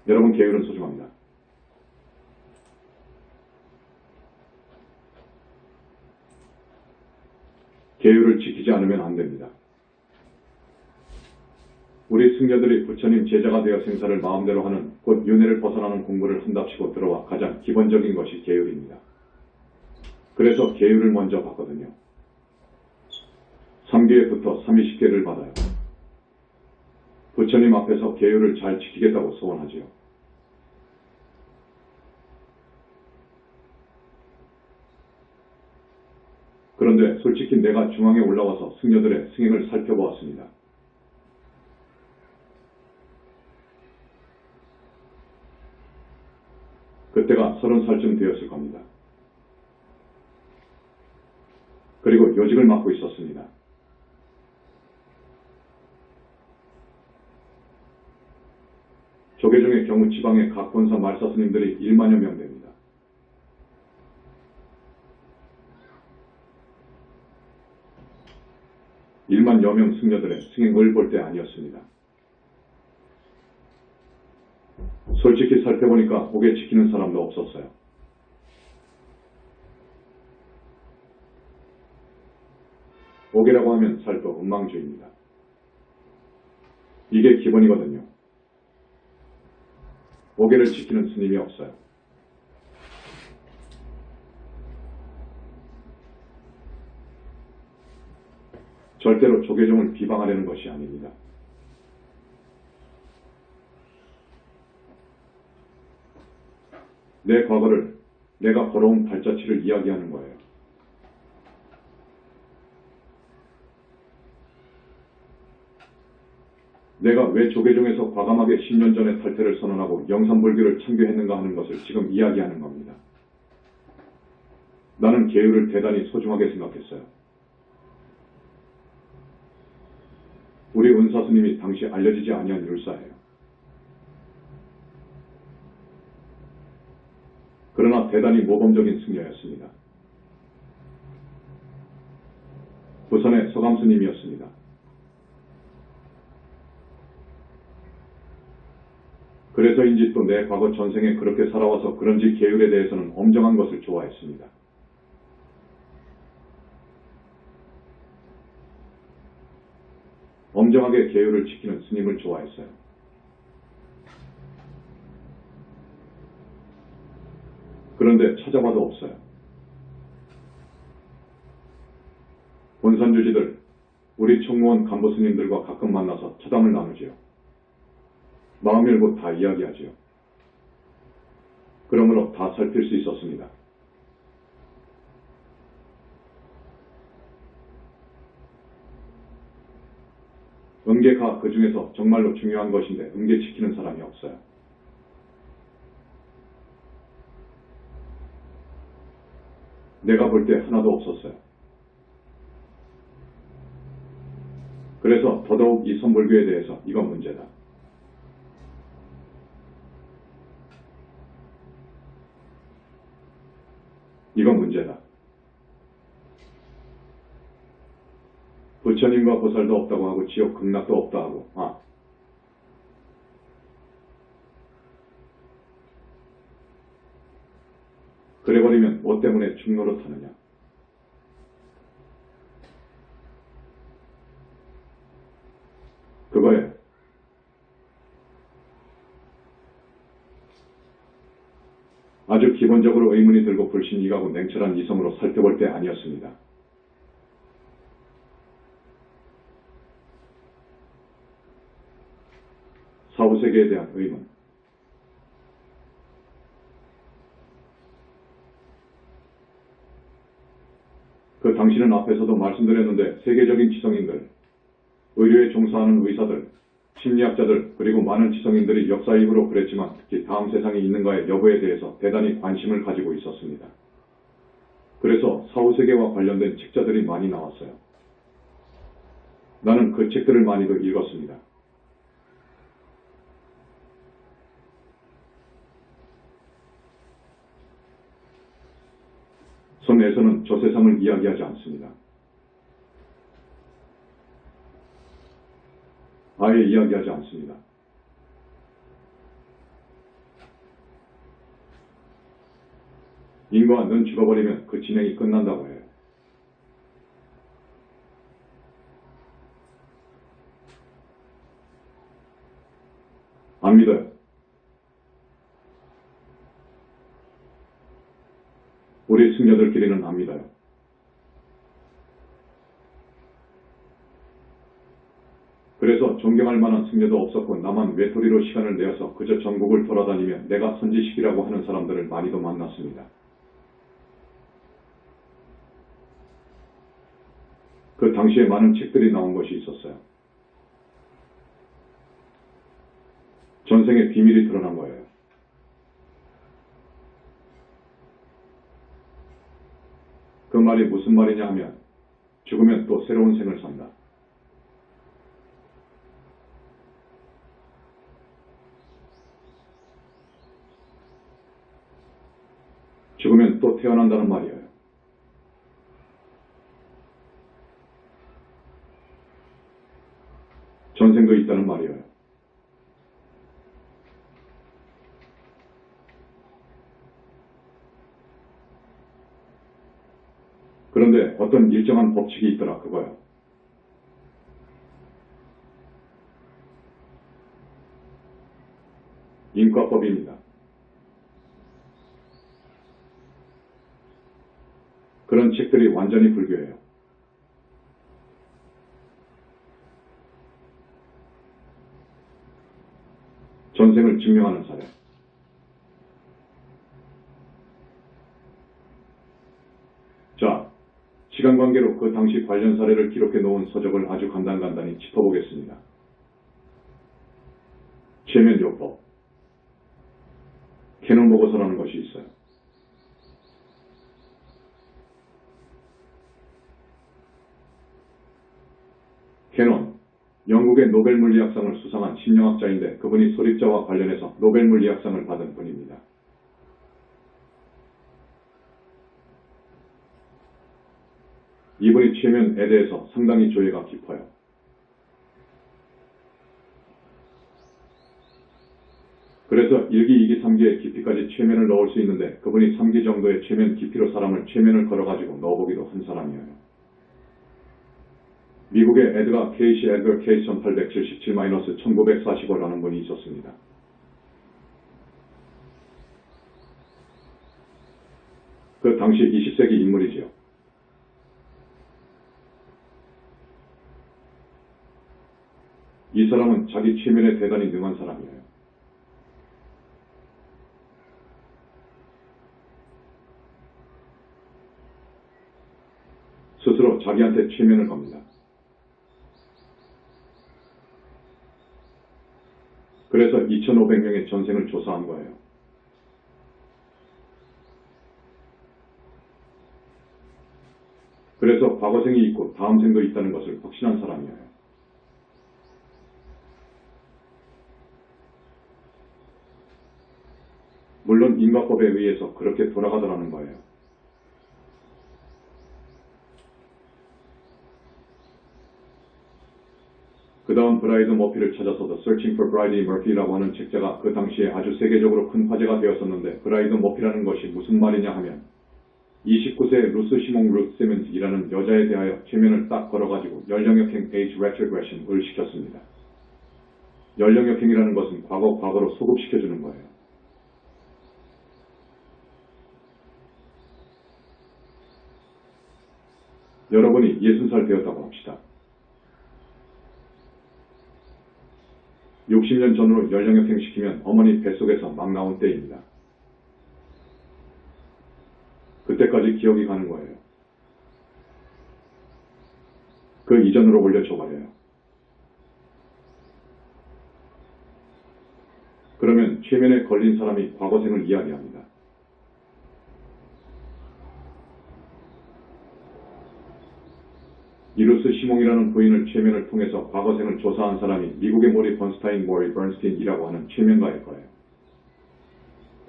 여러분 계율은 소중합니다. 계율을 지키지 않으면 안 됩니다. 우리 승려들이 부처님 제자가 되어 생사를 마음대로 하는 곧 윤회를 벗어나는 공부를 한답시고 들어와 가장 기본적인 것이 계율입니다. 그래서 계율을 먼저 받거든요. 3기에부터 30개를 받아요. 부처님 앞에서 계율을 잘 지키겠다고 소원하지요. 그런데 솔직히 내가 중앙에 올라와서 승려들의 승행을 살펴보았습니다. 그때가 30살쯤 되었을 겁니다. 그리고 요직을 맡고 있었습니다. 조계종의 경우 지방의 각 본사 말사 스님들이 1만여 명 됩니다. 일만여 명 승려들의 승행을 볼 때 아니었습니다. 솔직히 살펴보니까 옥에 지키는 사람도 없었어요. 옥이라고 하면 살도 엉망주의입니다. 이게 기본이거든요. 옥에를 지키는 스님이 없어요. 절대로 조계종을 비방하려는 것이 아닙니다. 내 과거를, 내가 걸어온 발자취를 이야기하는 거예요. 내가 왜 조계종에서 과감하게 10년 전에 탈퇴를 선언하고 영산불교를 참교했는가 하는 것을 지금 이야기하는 겁니다. 나는 계율을 대단히 소중하게 생각했어요. 우리 은사스님이 당시 알려지지 아니한 율사예요. 그러나 대단히 모범적인 승려였습니다. 부산의 서감스님이었습니다. 그래서인지 또 내 과거 전생에 그렇게 살아와서 그런지 계율에 대해서는 엄정한 것을 좋아했습니다. 엄정하게 계율을 지키는 스님을 좋아했어요. 그런데 찾아봐도 없어요. 본산주지들, 우리 총무원 간부 스님들과 가끔 만나서 차담을 나누지요. 마음 열고 다 이야기하지요. 그러므로 다 살필 수 있었습니다. 음계가 그 중에서 정말로 중요한 것인데 음계 지키는 사람이 없어요. 내가 볼 때 하나도 없었어요. 그래서 더더욱 이 선불교에 대해서 이건 문제다. 이건 문제다. 부처님과 보살도 없다고 하고 지옥 극락도 없다 하고 그래버리면 뭐 때문에 중노릇하느냐. 그거예요. 아주 기본적으로 의문이 들고 불신이가고 냉철한 이성으로 살펴볼 때 아니었습니다. 사후세계에 대한 의문. 그 당신은 앞에서도 말씀드렸는데 세계적인 지성인들, 의료에 종사하는 의사들, 심리학자들 그리고 많은 지성인들이 역사이후로 그랬지만 특히 다음 세상이 있는가의 여부에 대해서 대단히 관심을 가지고 있었습니다. 그래서 사후세계와 관련된 책자들이 많이 나왔어요. 나는 그 책들을 많이도 읽었습니다. 손에서는 저 세상을 이야기하지 않습니다. 아예 이야기하지 않습니다. 인과 는 죽어버리면 그 진행이 끝난다고 해요. 안 믿어요. 우리 승려들끼리는 안 믿어요. 그래서 존경할 만한 승려도 없었고 나만 외톨이로 시간을 내어서 그저 전국을 돌아다니며 내가 선지식이라고 하는 사람들을 많이도 만났습니다. 그 당시에 많은 책들이 나온 것이 있었어요. 전생의 비밀이 드러난 거예요. 그 말이 무슨 말이냐 하면 죽으면 또 새로운 생을 산다. 죽으면 또 태어난다는 말이에요. 전생도 있다는 말이에요. 그런데 어떤 일정한 법칙이 있더라 그거요. 인과법입니다. 그런 책들이 완전히 불교예요. 전생을 증명하는 사례. 자, 시간 관계로 그 당시 관련 사례를 기록해 놓은 서적을 아주 간단히 짚어보겠습니다. 최면요법. 캐논 보고서라는 것이 있어요. 캐논, 영국의 노벨 물리학상을 수상한 심리학자인데 그분이 소립자와 관련해서 노벨 물리학상을 받은 분입니다. 이분이 최면에 대해서 상당히 조예가 깊어요. 그래서 1기, 2기, 3기의 깊이까지 최면을 넣을 수 있는데 그분이 3기 정도의 최면 깊이로 사람을 최면을 걸어가지고 넣어보기도 한 사람이에요. 미국의 에드가 케이시 에드거 케이스 1877-1945라는 분이 있었습니다. 그 당시 20세기 인물이지요. 이 사람은 자기 최면에 대단히 능한 사람이에요. 스스로 자기한테 최면을 겁니다. 그래서 2,500명의 전생을 조사한 거예요. 그래서 과거생이 있고 다음 생도 있다는 것을 확신한 사람이에요. 물론 인과법에 의해서 그렇게 돌아가더라는 거예요. 그 다음 브라이드 머피를 찾아서 The Searching for Bridie Murphy라고 하는 책자가 그 당시에 아주 세계적으로 큰 화제가 되었었는데 브라이드 머피라는 것이 무슨 말이냐 하면 29세 루스 시몽 루트 시몬즈이라는 여자에 대하여 최면을 딱 걸어가지고 연령역행 age retrogression을 시켰습니다. 연령역행이라는 것은 과거로 소급시켜주는 거예요. 여러분이 60살 되었다고 합시다. 60년 전으로 연령역행 시키면 어머니 뱃속에서 막 나온 때입니다. 그때까지 기억이 가는 거예요. 그 이전으로 올려줘버려요. 그러면 최면에 걸린 사람이 과거생을 이야기합니다. 이루스 시몽이라는 부인을 최면을 통해서 과거생을 조사한 사람이 미국의 모리 번스타인 모리 번스틴이라고 하는 최면가일 거예요.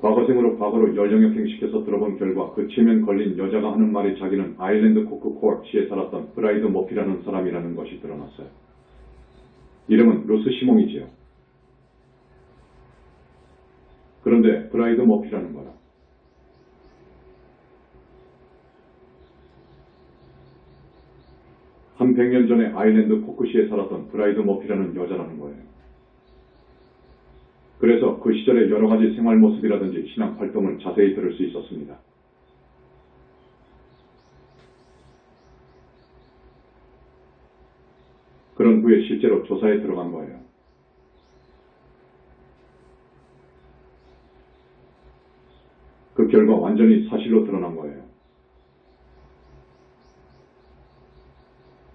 과거생으로 과거로 연령역행시켜서 들어본 결과 그 최면 걸린 여자가 하는 말이 자기는 아일랜드 코크 코어치에 살았던 브라이드 머피라는 사람이라는 것이 드러났어요. 이름은 루스 시몽이지요. 그런데 브라이드 머피라는 거라. 아일랜드 포크시에 살았던 브라이드 머피라는 여자라는 거예요. 그래서 그 시절의 여러 가지 생활 모습이라든지 신앙 활동을 자세히 들을 수 있었습니다. 그런 후에 실제로 조사에 들어간 거예요. 그 결과 완전히 사실로 드러난 거예요.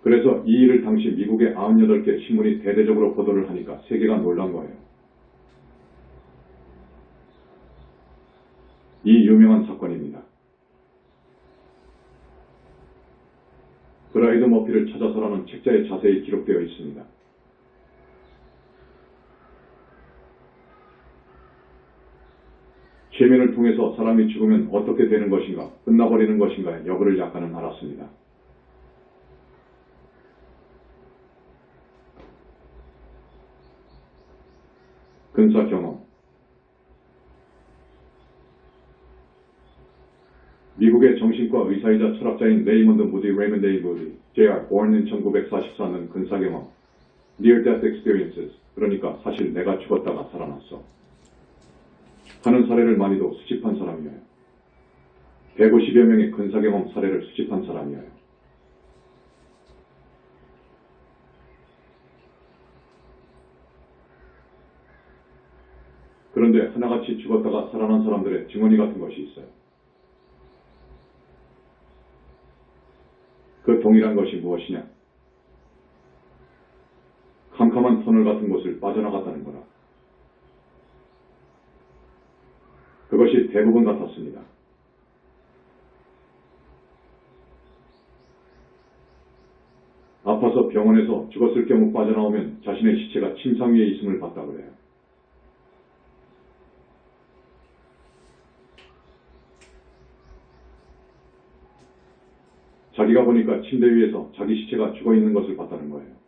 그래서 이 일을 당시 미국의 98개 신문이 대대적으로 보도를 하니까 세계가 놀란 거예요. 이 유명한 사건입니다. 브라이드 머피를 찾아서라는 책자에 자세히 기록되어 있습니다. 최면을 통해서 사람이 죽으면 어떻게 되는 것인가, 끝나버리는 것인가의 여부를 약간은 알았습니다. 근사 경험. 미국의 정신과 의사이자 철학자인 레이먼드 무디 레이먼드 A. 무디, Jr. born 1944는 근사 경험, near death experiences, 그러니까 사실 내가 죽었다가 살아났어 하는 사례를 많이도 수집한 사람이에요. 150여 명의 근사 경험 사례를 수집한 사람이에요. 그런데 하나같이 죽었다가 살아난 사람들의 증언이 같은 것이 있어요. 그 동일한 것이 무엇이냐? 캄캄한 터널 같은 곳을 빠져나갔다는 거라. 그것이 대부분 같았습니다. 아파서 병원에서 죽었을 경우 빠져나오면 자신의 시체가 침상 위에 있음을 봤다 그래요. 자기가 보니까 침대 위에서 자기 시체가 죽어있는 것을 봤다는 거예요.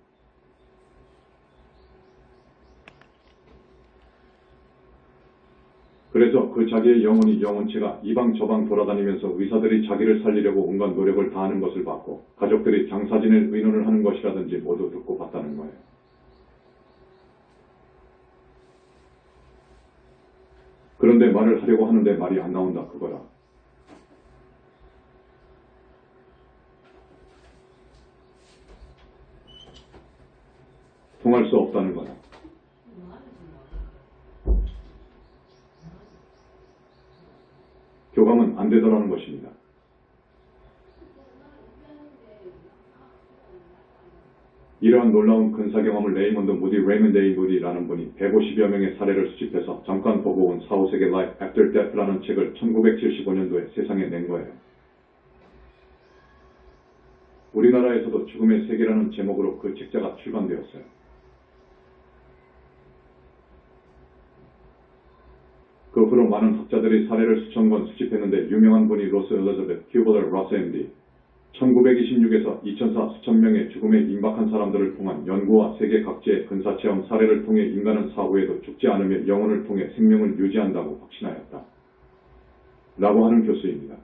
그래서 그 자기의 영혼이 영혼체가 이방 저방 돌아다니면서 의사들이 자기를 살리려고 온갖 노력을 다하는 것을 봤고 가족들이 장사 지낼 의논을 하는 것이라든지 모두 듣고 봤다는 거예요. 그런데 말을 하려고 하는데 말이 안 나온다 그거라. 통할 수 없다는 거다. 교감은 안 되더라는 것입니다. 이러한 놀라운 근사 경험을 레이먼드 무디 레이먼드 A. 무디라는 분이 150여 명의 사례를 수집해서 잠깐 보고 온 4, 5세계 Life After Death라는 책을 1975년도에 세상에 낸 거예요. 우리나라에서도 죽음의 세계라는 제목으로 그 책자가 출간되었어요. 그 후로 많은 학자들이 사례를 수천 권 수집했는데 유명한 분이 로스 엘리자베트 큐버러 러스 MD 1926에서 2004 수천 명의 죽음에 임박한 사람들을 통한 연구와 세계 각지의 근사체험 사례를 통해 인간은 사후에도 죽지 않으며 영혼을 통해 생명을 유지한다고 확신하였다. 라고 하는 교수입니다.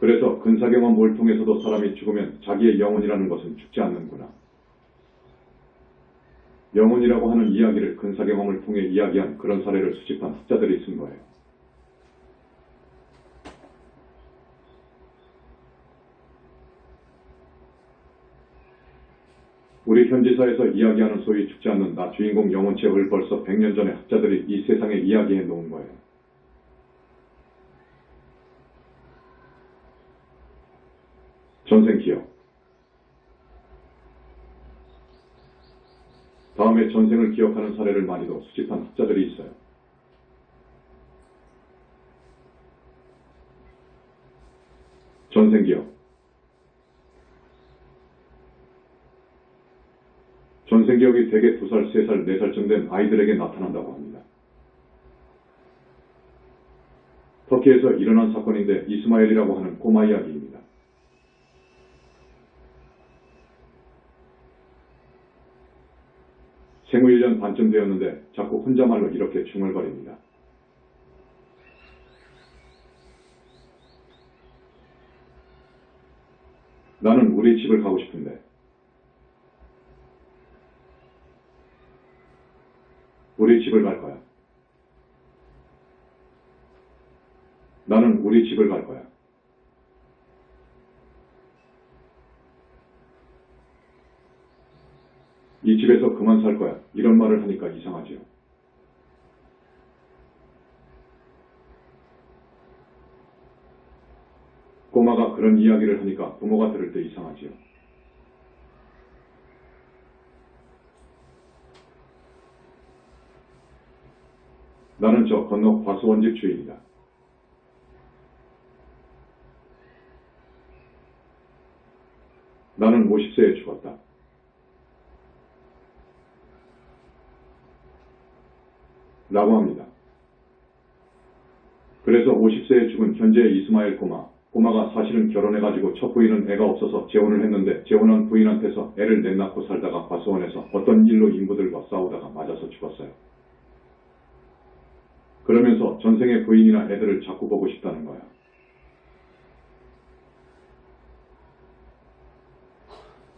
그래서 근사경험을 통해서도 사람이 죽으면 자기의 영혼이라는 것은 죽지 않는구나. 영혼이라고 하는 이야기를 근사경험을 통해 이야기한 그런 사례를 수집한 학자들이 쓴 거예요. 우리 현지사에서 이야기하는 소위 죽지 않는 나 주인공 영혼체를 벌써 100년 전에 학자들이 이 세상에 이야기해 놓은 거예요. 전생 기억. 다음에 전생을 기억하는 사례를 많이도 수집한 학자들이 있어요. 전생 기억. 전생 기억이 대개 2살, 3살, 4살쯤 된 아이들에게 나타난다고 합니다. 터키에서 일어난 사건인데 이스마엘이라고 하는 꼬마 이야기입니다. 생후 1년 반쯤 되었는데 자꾸 혼자말로 이렇게 중얼거립니다. 나는 우리 집을 가고 싶은데. 우리 집을 갈 거야. 나는 우리 집을 갈 거야. 이 집에서 그만 살 거야. 이런 말을 하니까 이상하지요. 꼬마가 그런 이야기를 하니까 부모가 들을 때 이상하지요. 나는 저 건너 과수원집 주인이다. 나는 50세에 죽었다. 라고 합니다. 그래서 50세에 죽은 현재의 이스마엘 꼬마가 사실은 결혼해가지고 첫 부인은 애가 없어서 재혼을 했는데 재혼한 부인한테서 애를 넷낳고 살다가 과수원에서 어떤 일로 인부들과 싸우다가 맞아서 죽었어요. 그러면서 전생의 부인이나 애들을 자꾸 보고 싶다는 거야.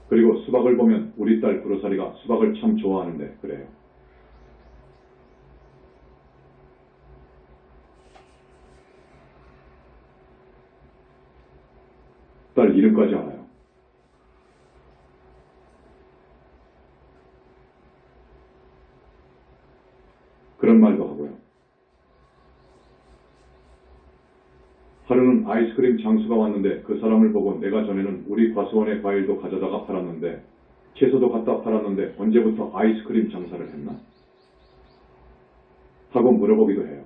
그리고 수박을 보면 우리 딸 구루사리가 수박을 참 좋아하는데 그래요. 딸 이름까지 알아요. 그런 말도 하고요. 하루는 아이스크림 장수가 왔는데 그 사람을 보고 내가 전에는 우리 과수원에 과일도 가져다가 팔았는데 채소도 갖다 팔았는데 언제부터 아이스크림 장사를 했나? 하고 물어보기도 해요.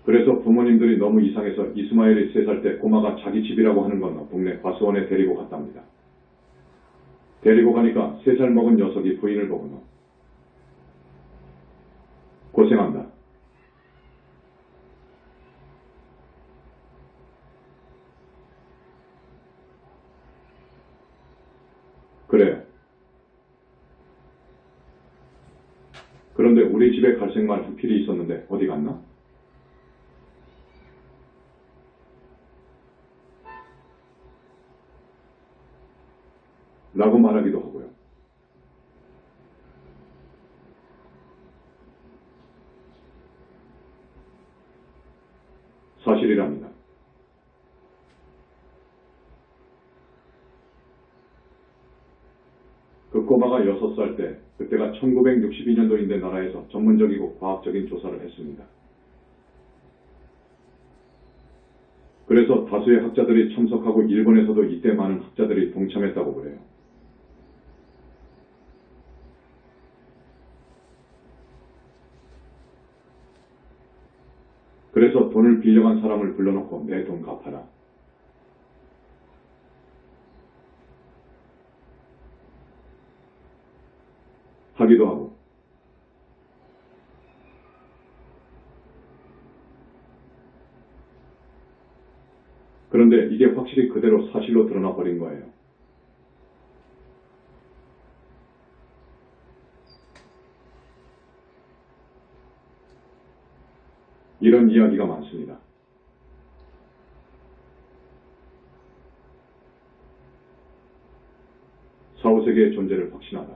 그래서 부모님들이 너무 이상해서 이스마엘이 3살 때 꼬마가 자기 집이라고 하는 건너 동네 과수원에 데리고 갔답니다. 데리고 가니까 3살 먹은 녀석이 부인을 보고 고생한다. 그래. 그런데 우리 집에 갈색말 두 필이 있었는데 어디 갔나? 라고 말하기도 하고요. 사실이랍니다. 그 꼬마가 6살 때, 그때가 1962년도인데 나라에서 전문적이고 과학적인 조사를 했습니다. 그래서 다수의 학자들이 참석하고 일본에서도 이때 많은 학자들이 동참했다고 그래요. 그래서 돈을 빌려간 사람을 불러놓고 내 돈 갚아라. 하기도 하고. 그런데 이게 확실히 그대로 사실로 드러나 버린 거예요. 이런 이야기가 많습니다. 사후세계의 존재를 확신하다.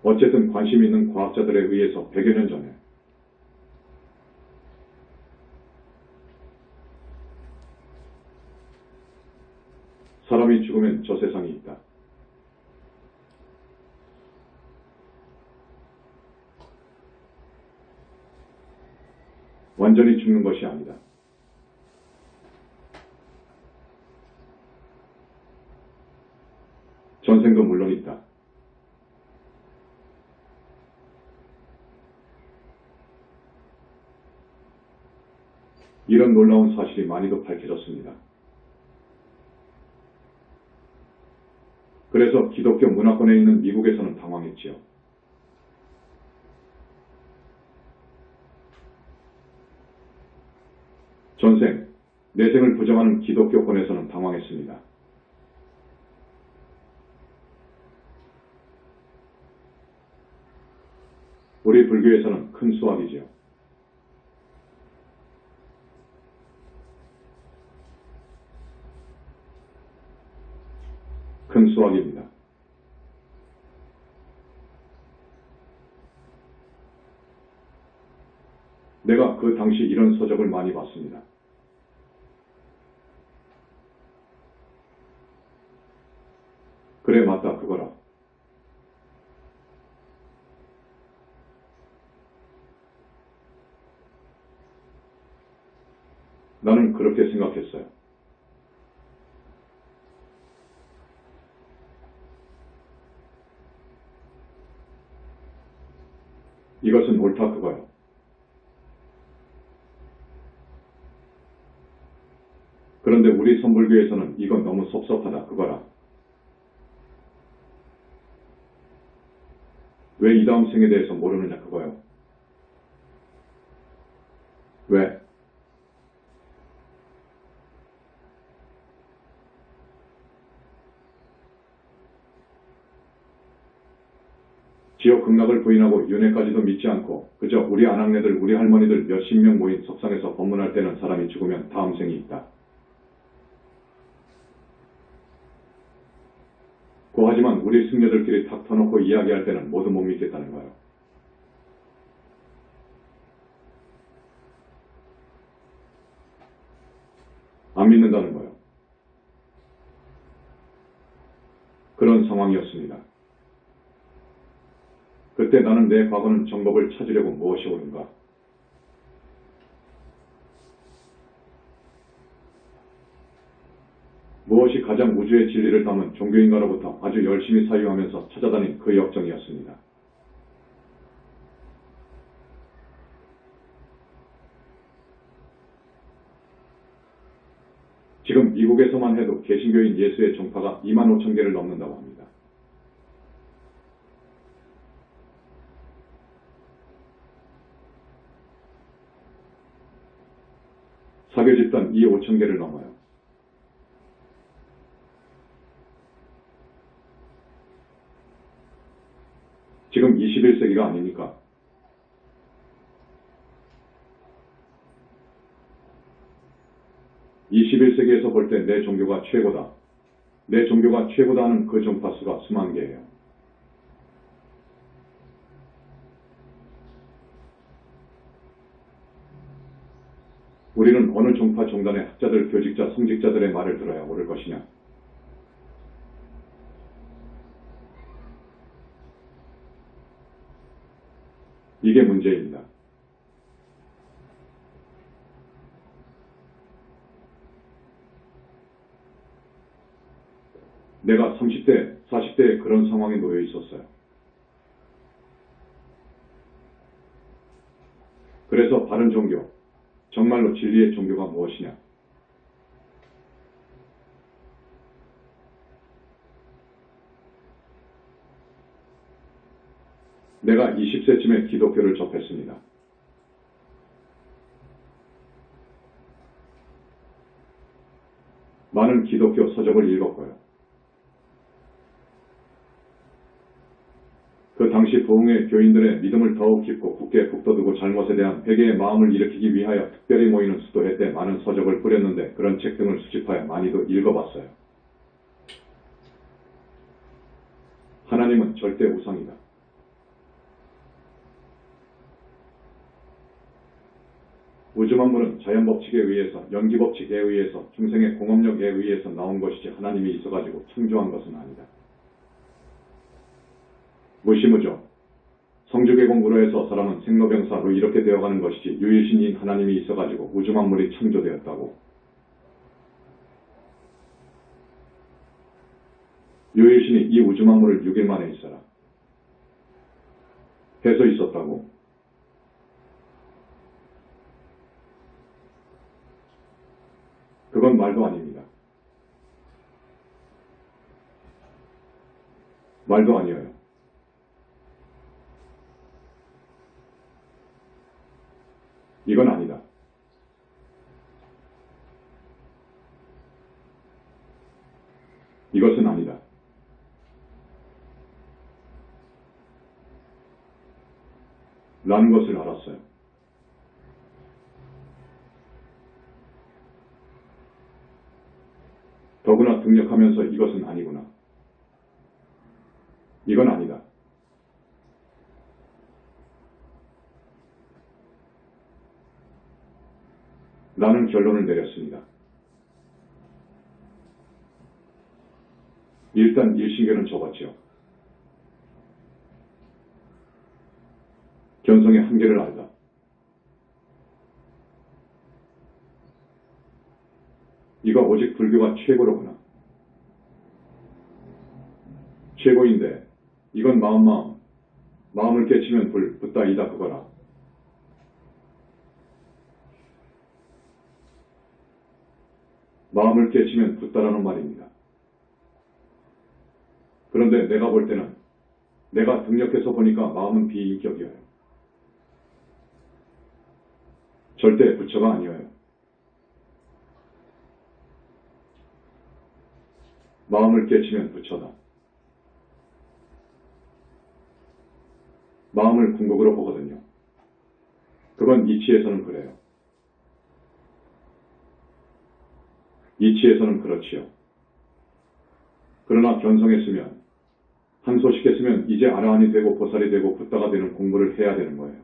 어쨌든 관심 있는 과학자들에 의해서 100여 년 전에 사람이 죽으면 저 세상이 있다. 완전히 죽는 것이 아니다. 전생도 물론 있다. 이런 놀라운 사실이 많이도 밝혀졌습니다. 그래서 기독교 문화권에 있는 미국에서는 당황했지요. 전생, 내생을 부정하는 기독교권에서는 당황했습니다. 우리 우리 불교에서는 큰 수확이지요. 큰 수확입니다. 내가 그 당시 이런 서적을 많이 봤습니다. 그래, 맞다, 그거라. 나는 그렇게 생각했어요. 이것은 옳다, 그거요. 그런데 우리 선불교에서는 이건 너무 섭섭하다, 그거라. 왜 이 다음 생에 대해서 모르느냐, 그거요. 왜? 지옥 극락을 부인하고 윤회까지도 믿지 않고 그저 우리 아낙네들, 우리 할머니들 몇십 명 모인 석상에서 법문할 때는 사람이 죽으면 다음 생이 있다. 고하지만 우리 승려들끼리 탁 터놓고 이야기할 때는 모두 못 믿겠다는 거예요. 안 믿는다는 거예요. 그런 상황이었습니다. 그때 나는 내 과거는 정법을 찾으려고 무엇이 옳은가? 무엇이 가장 우주의 진리를 담은 종교인가로부터 아주 열심히 사유하면서 찾아다닌 그 역정이었습니다. 지금 미국에서만 해도 개신교인 예수의 종파가 2만 5천 개를 넘는다고 합니다. 사교 집단 이 5천 개를 넘어요. 지금 21세기가 아닙니까? (21세기에서) 볼 때 내 종교가 최고다. 내 종교가 최고다 하는 그 종파 수가 수만 개예요. 우리는 어느 종파 종단의 학자들, 교직자, 성직자들의 말을 들어야 옳을 것이냐? 이게 문제입니다. 내가 30대, 40대에 그런 상황에 놓여 있었어요. 그래서 바른 종교, 정말로 진리의 종교가 무엇이냐? 내가 20세쯤에 기독교를 접했습니다. 많은 기독교 서적을 읽었고요. 그 당시 부흥의 교인들의 믿음을 더욱 깊고 굳게 북돋우고 잘못에 대한 회개의 마음을 일으키기 위하여 특별히 모이는 수도회 때 많은 서적을 뿌렸는데 그런 책 등을 수집하여 많이도 읽어봤어요. 하나님은 절대 우상이다. 우주만물은 자연법칙에 의해서, 연기법칙에 의해서, 중생의 공업력에 의해서 나온 것이지 하나님이 있어가지고 창조한 것은 아니다. 무시무죠. 성주계공부로 해서 사람은 생로병사로 이렇게 되어가는 것이지 유일신인 하나님이 있어가지고 우주만물이 창조되었다고. 유일신이 이 우주만물을 6일 만에 있어라 해서 있었다고. 그건 말도 아닙니다. 말도 아니에요. 이건 아니다. 이것은 아니다. 라는 것을 알았어요. 더구나 등력하면서 이것은 아니구나. 이건 아니다. 라는 결론을 내렸습니다. 일단 일신경은 접었지요. 견성의 한계를 알다. 이거 오직 불교가 최고로구나. 최고인데 이건 마음을 깨치면 불, 붓다이다 그거라. 마음을 깨치면 붓다라는 말입니다. 그런데 내가 볼 때는 내가 등력해서 보니까 마음은 비인격이어요. 절대 부처가 아니어요. 마음을 깨치면 부처다. 마음을 궁극으로 보거든요. 그건 이치에서는 그래요. 이치에서는 그렇지요. 그러나 견성했으면, 한소식했으면 이제 아라한이 되고 보살이 되고 붓다가 되는 공부를 해야 되는 거예요.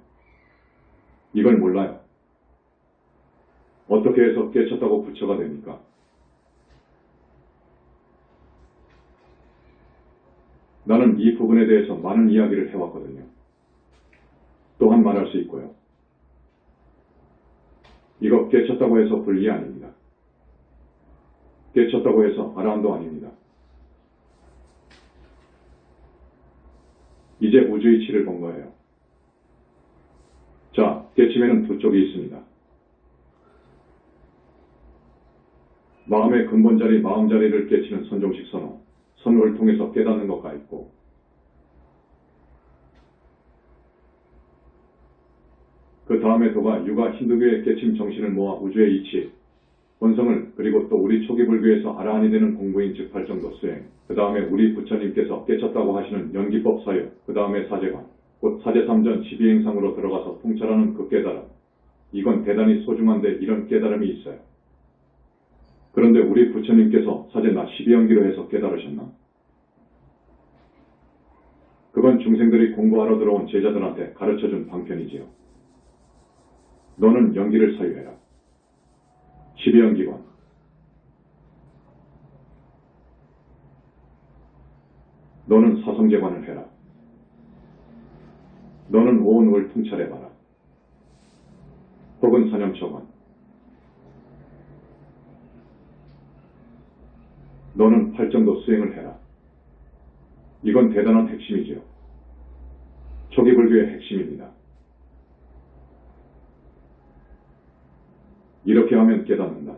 이걸 몰라요. 어떻게 해서 깨쳤다고 부처가 됩니까? 나는 이 부분에 대해서 많은 이야기를 해왔거든요. 또한 말할 수 있고요. 이거 깨쳤다고 해서 불리 아닙니다. 깨쳤다고 해서 아라한도 아닙니다. 이제 우주이치를 본 거예요. 자, 깨침에는 두 쪽이 있습니다. 마음의 근본자리, 마음자리를 깨치는 선종식 선호, 선호를 통해서 깨닫는 것과 있고, 그 다음에 도가 유가 힌두교의 깨침 정신을 모아 우주의 이치, 본성을 그리고 또 우리 초기 불교에서 아라한이 되는 공부인 즉 팔정도 수행, 그 다음에 우리 부처님께서 깨쳤다고 하시는 연기법 사유, 그 다음에 사제관, 곧 사제삼전 12행상으로 들어가서 통찰하는 그 깨달음. 이건 대단히 소중한데 이런 깨달음이 있어요. 그런데 우리 부처님께서 사제나 12연기로 해서 깨달으셨나? 그건 중생들이 공부하러 들어온 제자들한테 가르쳐준 방편이지요. 너는 연기를 사유해라. 12연기관. 너는 사성제관을 해라. 너는 오온을 통찰해봐라. 혹은 사념처관. 너는 팔정도 수행을 해라. 이건 대단한 핵심이지요. 초기 불교의 핵심입니다. 이렇게 하면 깨닫는다.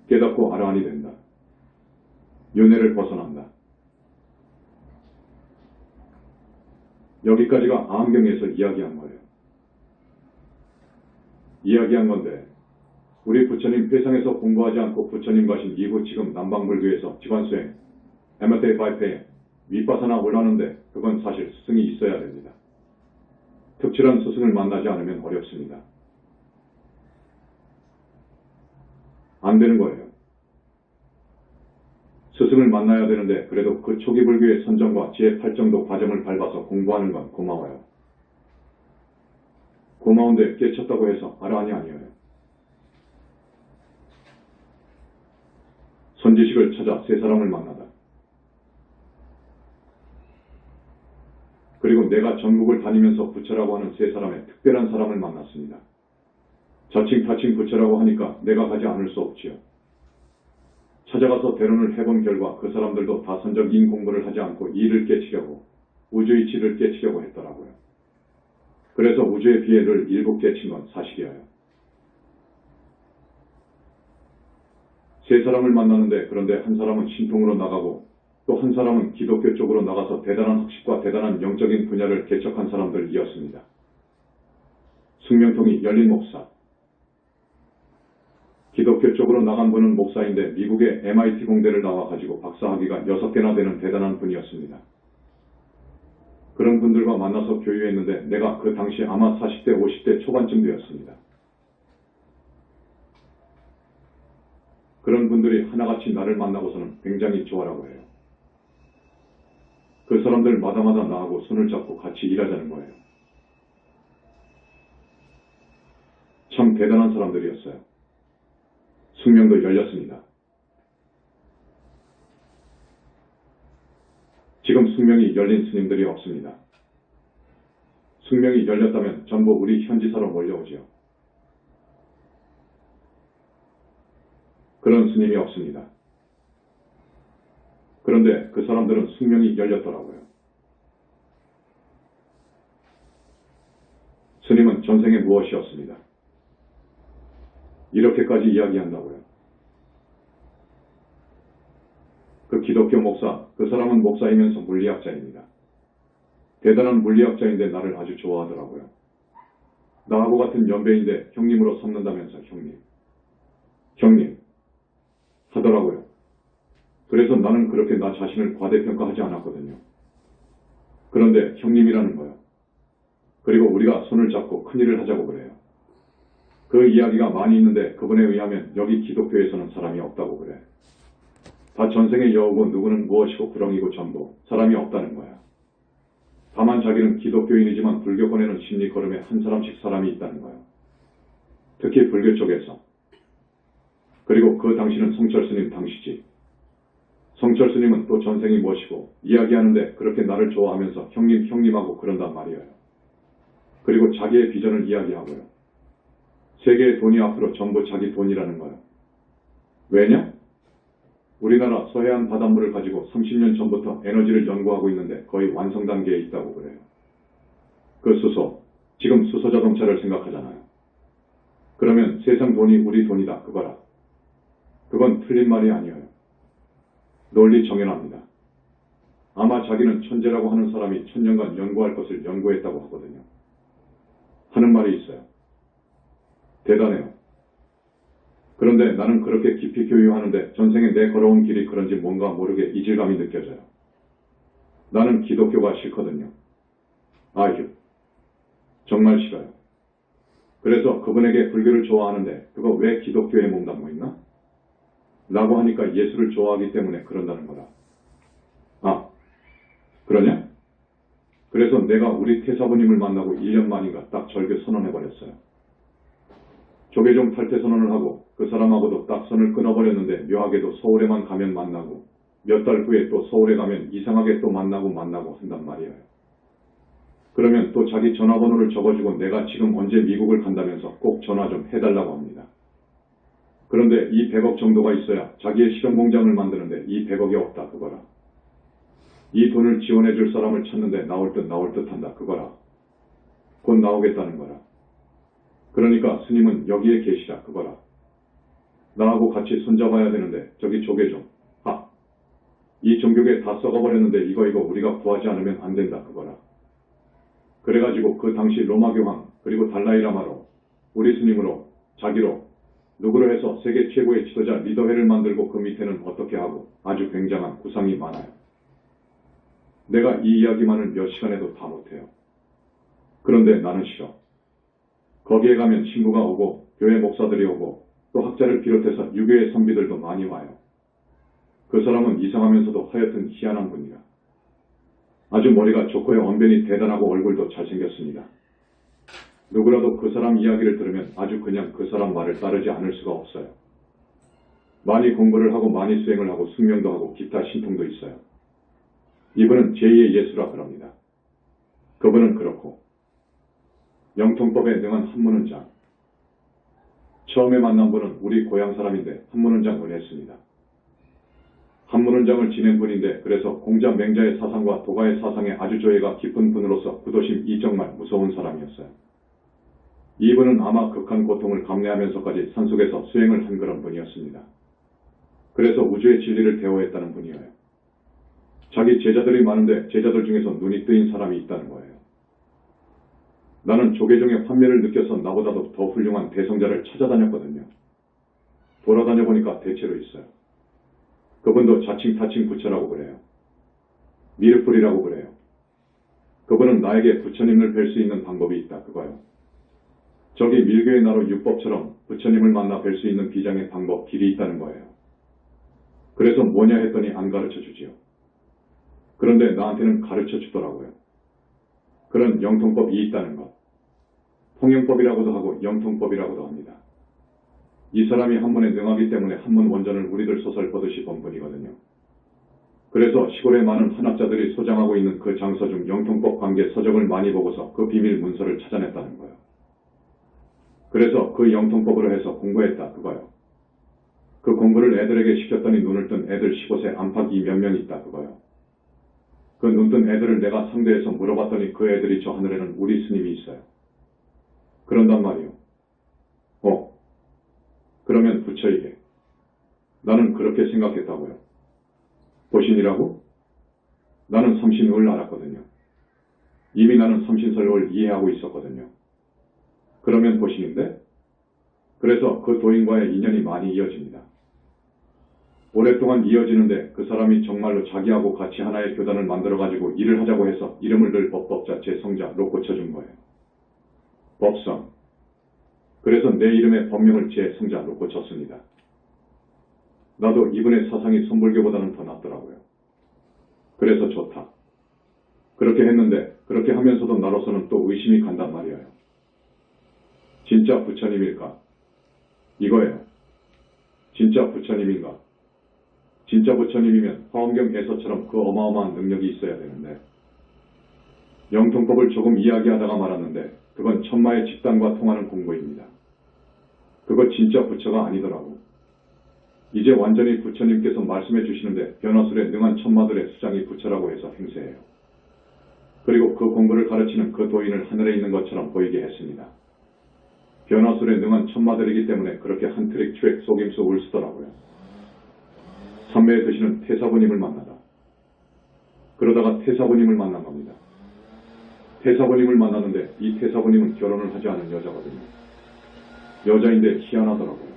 깨닫고 아라한이 된다. 윤회를 벗어난다. 여기까지가 아함경에서 이야기한 거예요. 이야기한 건데 우리 부처님 회상에서 공부하지 않고 부처님 가신 이후 지금 남방불교에서 지관수행, MFA 바이페, 윗바사나 올라오는데 그건 사실 스승이 있어야 됩니다. 특출한 스승을 만나지 않으면 어렵습니다. 안 되는 거예요. 스승을 만나야 되는데 그래도 그 초기 불교의 선정과 지혜 팔정도 과정을 밟아서 공부하는 건 고마워요. 고마운데 깨쳤다고 해서 아라한이 아니에요. 선지식을 찾아 세 사람을 만나다. 그리고 내가 전국을 다니면서 부처라고 하는 세 사람의 특별한 사람을 만났습니다. 자칭 타칭 부처라고 하니까 내가 가지 않을 수 없지요. 찾아가서 대론을 해본 결과 그 사람들도 다 선적인 공부를 하지 않고 이를 깨치려고, 우주이치를 깨치려고 했더라고요. 그래서 우주의 비애를 일곱 깨친 건 사실이에요. 세 사람을 만났는데 그런데 한 사람은 신통으로 나가고 또 한 사람은 기독교 쪽으로 나가서 대단한 학식과 대단한 영적인 분야를 개척한 사람들이었습니다. 숙명통이 열린 목사. 기독교 쪽으로 나간 분은 목사인데 미국의 MIT 공대를 나와가지고 박사학위가 6개나 되는 대단한 분이었습니다. 그런 분들과 만나서 교류했는데 내가 그 당시 아마 40대, 50대 초반쯤 되었습니다. 그런 분들이 하나같이 나를 만나고서는 굉장히 좋아라고 해요. 그 사람들 마다마다 나하고 손을 잡고 같이 일하자는 거예요. 참 대단한 사람들이었어요. 숙명도 열렸습니다. 지금 숙명이 열린 스님들이 없습니다. 숙명이 열렸다면 전부 우리 현지사로 몰려오지요. 그런 스님이 없습니다. 그런데 그 사람들은 숙명이 열렸더라고요. 스님은 전생에 무엇이었습니다. 이렇게까지 이야기한다고요. 그 기독교 목사, 그 사람은 목사이면서 물리학자입니다. 대단한 물리학자인데 나를 아주 좋아하더라고요. 나하고 같은 연배인데 형님으로 삼는다면서 형님 하더라고요. 그래서 나는 그렇게 나 자신을 과대평가하지 않았거든요. 그런데 형님이라는 거요. 그리고 우리가 손을 잡고 큰일을 하자고 그래요. 그 이야기가 많이 있는데 그분에 의하면 여기 기독교에서는 사람이 없다고 그래. 다 전생에 여우고 누구는 무엇이고 구렁이고 전부 사람이 없다는 거야. 다만 자기는 기독교인이지만 불교권에는 심리 걸음에 한 사람씩 사람이 있다는 거야. 특히 불교 쪽에서. 그리고 그 당신은 성철스님 당시지. 성철스님은 또 전생이 무엇이고 이야기하는데 그렇게 나를 좋아하면서 형님하고 그런단 말이에요. 그리고 자기의 비전을 이야기하고요. 세계의 돈이 앞으로 전부 자기 돈이라는 거예요. 왜냐? 우리나라 서해안 바닷물을 가지고 30년 전부터 에너지를 연구하고 있는데 거의 완성 단계에 있다고 그래요. 그 수소, 지금 수소 자동차를 생각하잖아요. 그러면 세상 돈이 우리 돈이다 그거라. 그건 틀린 말이 아니에요. 논리 정연합니다. 아마 자기는 천재라고 하는 사람이 천년간 연구할 것을 연구했다고 하거든요. 하는 말이 있어요. 대단해요. 그런데 나는 그렇게 깊이 교유하는데 전생에 내 걸어온 길이 그런지 뭔가 모르게 이질감이 느껴져요. 나는 기독교가 싫거든요. 아휴, 정말 싫어요. 그래서 그분에게 불교를 좋아하는데 그거 왜 기독교에 몸담고 있나? 라고 하니까 예수를 좋아하기 때문에 그런다는 거다. 아, 그러냐? 그래서 내가 우리 태사부님을 만나고 1년 만인가 딱 절교 선언해버렸어요. 조계종 탈퇴 선언을 하고 그 사람하고도 딱 선을 끊어버렸는데 묘하게도 서울에만 가면 만나고 몇 달 후에 또 서울에 가면 이상하게 또 만나고 한단 말이에요. 그러면 또 자기 전화번호를 적어주고 내가 지금 언제 미국을 간다면서 꼭 전화 좀 해달라고 합니다. 그런데 이 100억 정도가 있어야 자기의 실험공장을 만드는데 이 100억이 없다 그거라. 이 돈을 지원해줄 사람을 찾는데 나올 듯 한다 그거라. 곧 나오겠다는 거라. 그러니까 스님은 여기에 계시라 그거라. 나하고 같이 손잡아야 되는데 저기 조계종. 이 종교계 다 썩어버렸는데 이거 우리가 구하지 않으면 안 된다 그거라. 그래가지고 그 당시 로마 교황 그리고 달라이라마로 우리 스님으로 자기로 누구로 해서 세계 최고의 지도자 리더회를 만들고 그 밑에는 어떻게 하고 아주 굉장한 구상이 많아요. 내가 이 이야기만을 몇 시간에도 다 못해요. 그런데 나는 싫어. 거기에 가면 신부가 오고 교회 목사들이 오고 또 학자를 비롯해서 유교의 선비들도 많이 와요. 그 사람은 이상하면서도 하여튼 희한한 분이라. 아주 머리가 좋고요. 언변이 대단하고 얼굴도 잘생겼습니다. 누구라도 그 사람 이야기를 들으면 아주 그냥 그 사람 말을 따르지 않을 수가 없어요. 많이 공부를 하고 많이 수행을 하고 숙명도 하고 기타 신통도 있어요. 이분은 제2의 예수라 그럽니다. 그분은 그렇고 영통법에 능한 한문은장. 처음에 만난 분은 우리 고향 사람인데 한문은장을 했습니다. 한문은장을 지낸 분인데 그래서 공자 맹자의 사상과 도가의 사상에 아주 조예가 깊은 분으로서 구도심이 정말 무서운 사람이었어요. 이분은 아마 극한 고통을 감내하면서까지 산속에서 수행을 한 그런 분이었습니다. 그래서 우주의 진리를 대오했다는 분이에요. 자기 제자들이 많은데 제자들 중에서 눈이 뜨인 사람이 있다는 거예요. 나는 조계종의 환멸을 느껴서 나보다도 더 훌륭한 대성자를 찾아다녔거든요. 돌아다녀보니까 대체로 있어요. 그분도 자칭 타칭 부처라고 그래요. 미륵불이라고 그래요. 그분은 나에게 부처님을 뵐 수 있는 방법이 있다 그거요. 저기 밀교의 나로 율법처럼 부처님을 만나 뵐 수 있는 비장의 방법, 길이 있다는 거예요. 그래서 뭐냐 했더니 안 가르쳐 주지요. 그런데 나한테는 가르쳐 주더라고요. 그런 영통법이 있다는 것. 통영법이라고도 하고 영통법이라고도 합니다. 이 사람이 한문에 능하기 때문에 한문 원전을 우리들 소설 보듯이 본 분이거든요. 그래서 시골에 많은 한학자들이 소장하고 있는 그 장서 중 영통법 관계 서적을 많이 보고서 그 비밀 문서를 찾아냈다는 거예요. 그래서 그 영통법으로 해서 공부했다 그거요. 그 공부를 애들에게 시켰더니 눈을 뜬 애들 15세 안팎이 몇 명 있다 그거요. 그 눈뜬 애들을 내가 상대해서 물어봤더니 그 애들이 저 하늘에는 우리 스님이 있어요. 그런단 말이요. 그러면 부처에게 나는 그렇게 생각했다고요. 보신이라고? 나는 삼신을 알았거든요. 이미 나는 삼신설을 이해하고 있었거든요. 그러면 보신인데? 그래서 그 도인과의 인연이 많이 이어집니다. 오랫동안 이어지는데 그 사람이 정말로 자기하고 같이 하나의 교단을 만들어가지고 일을 하자고 해서 이름을 늘 법법자 제성자로 고쳐준 거예요. 법성. 그래서 내 이름의 법명을 제성자로 고쳤습니다. 나도 이분의 사상이 선불교보다는 더 낫더라고요. 그래서 좋다. 그렇게 했는데 그렇게 하면서도 나로서는 또 의심이 간단 말이에요. 진짜 부처님일까? 이거예요. 진짜 부처님인가? 진짜 부처님이면 화엄경에서처럼 그 어마어마한 능력이 있어야 되는데 영통법을 조금 이야기하다가 말았는데 그건 천마의 집단과 통하는 공부입니다. 그거 진짜 부처가 아니더라고. 이제 완전히 부처님께서 말씀해 주시는데 변화술에 능한 천마들의 수장이 부처라고 해서 행세해요. 그리고 그 공부를 가르치는 그 도인을 하늘에 있는 것처럼 보이게 했습니다. 변화술에 능한 천마들이기 때문에 그렇게 한 트릭 트랙 속임수 울쓰더라고요. 삼매에 드시는 태사부님을 만나다. 그러다가 태사부님을 만난 겁니다. 태사부님을 만났는데 이 태사부님은 결혼을 하지 않은 여자거든요. 여자인데 희한하더라고요.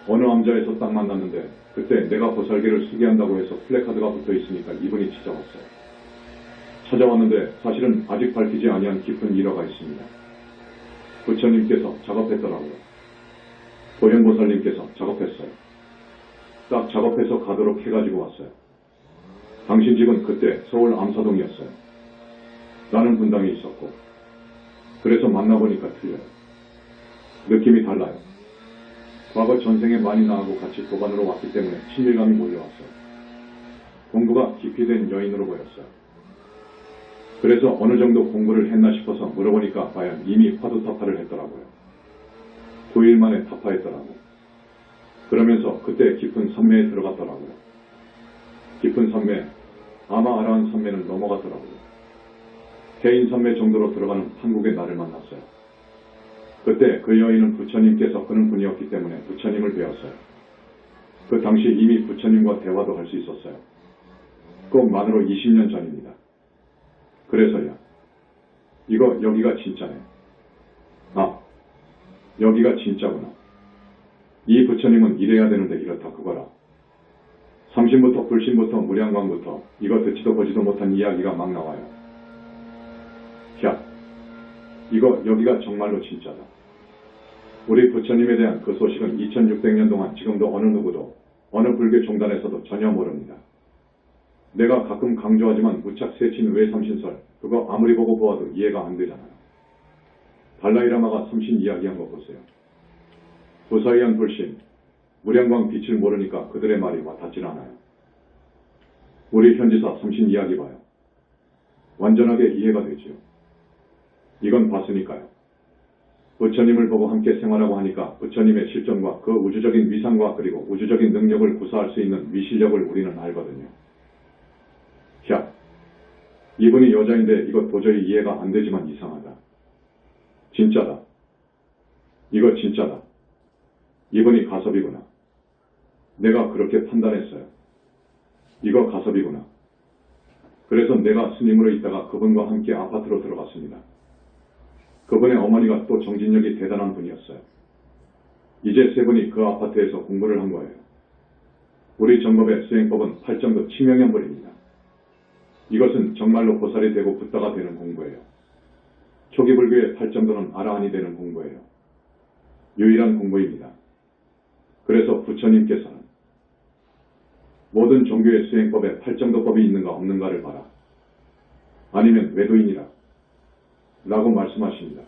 어느 암자에서 딱 만났는데 그때 내가 보살계를 수기한다고 해서 플래카드가 붙어 있으니까 이분이 찾아왔어요. 찾아왔는데 사실은 아직 밝히지 아니한 깊은 일화가 있습니다. 부처님께서 작업했더라고요. 도현보살님께서 작업했어요. 딱 작업해서 가도록 해가지고 왔어요. 당신 집은 그때 서울 암사동이었어요. 나는 분당에 있었고 그래서 만나보니까 틀려요. 느낌이 달라요. 과거 전생에 많이 나하고 같이 도반으로 왔기 때문에 친밀감이 몰려왔어요. 공부가 깊이 된 여인으로 보였어요. 그래서 어느 정도 공부를 했나 싶어서 물어보니까 과연 이미 화두타파를 했더라고요. 9일 만에 타파했더라고. 그러면서 그때 깊은 선매에 들어갔더라고요. 깊은 선매, 아마 아라한 선매는 넘어갔더라고요. 개인 선매 정도로 들어가는 한국의 나를 만났어요. 그때 그 여인은 부처님께서 그런 분이었기 때문에 부처님을 배웠어요. 그 당시 이미 부처님과 대화도 할 수 있었어요. 꼭 만으로 20년 전입니다. 그래서야 이거 여기가 진짜네. 아, 여기가 진짜구나. 이 부처님은 이래야 되는데 이렇다 그거라. 삼신부터 불신부터 무량광부터 이거 듣지도 보지도 못한 이야기가 막 나와요. 야, 이거 여기가 정말로 진짜다. 우리 부처님에 대한 그 소식은 2600년 동안 지금도 어느 누구도 어느 불교 종단에서도 전혀 모릅니다. 내가 가끔 강조하지만 무착 세친 외삼신설 그거 아무리 보고 보아도 이해가 안 되잖아요. 달라이라마가 삼신 이야기한 거 보세요. 부사이한 불신, 무량광 빛을 모르니까 그들의 말이 와닿질 않아요. 우리 현지사 삼신 이야기 봐요. 완전하게 이해가 되지요. 이건 봤으니까요. 부처님을 보고 함께 생활하고 하니까 부처님의 실존과 그 우주적인 위상과 그리고 우주적인 능력을 구사할 수 있는 위실력을 우리는 알거든요. 야, 이분이 여자인데 이거 도저히 이해가 안 되지만 이상하다. 진짜다. 이거 진짜다. 이분이 가섭이구나. 내가 그렇게 판단했어요. 이거 가섭이구나. 그래서 내가 스님으로 있다가 그분과 함께 아파트로 들어갔습니다. 그분의 어머니가 또 정진력이 대단한 분이었어요. 이제 세 분이 그 아파트에서 공부를 한 거예요. 우리 정법의 수행법은 팔정도 칭명연불입니다. 이것은 정말로 보살이 되고 붓다가 되는 공부예요. 초기 불교의 8정도는 아라한이 되는 공부예요. 유일한 공부입니다. 그래서 부처님께서는 모든 종교의 수행법에 8정도법이 있는가 없는가를 봐라. 아니면 외도인이라 라고 말씀하십니다.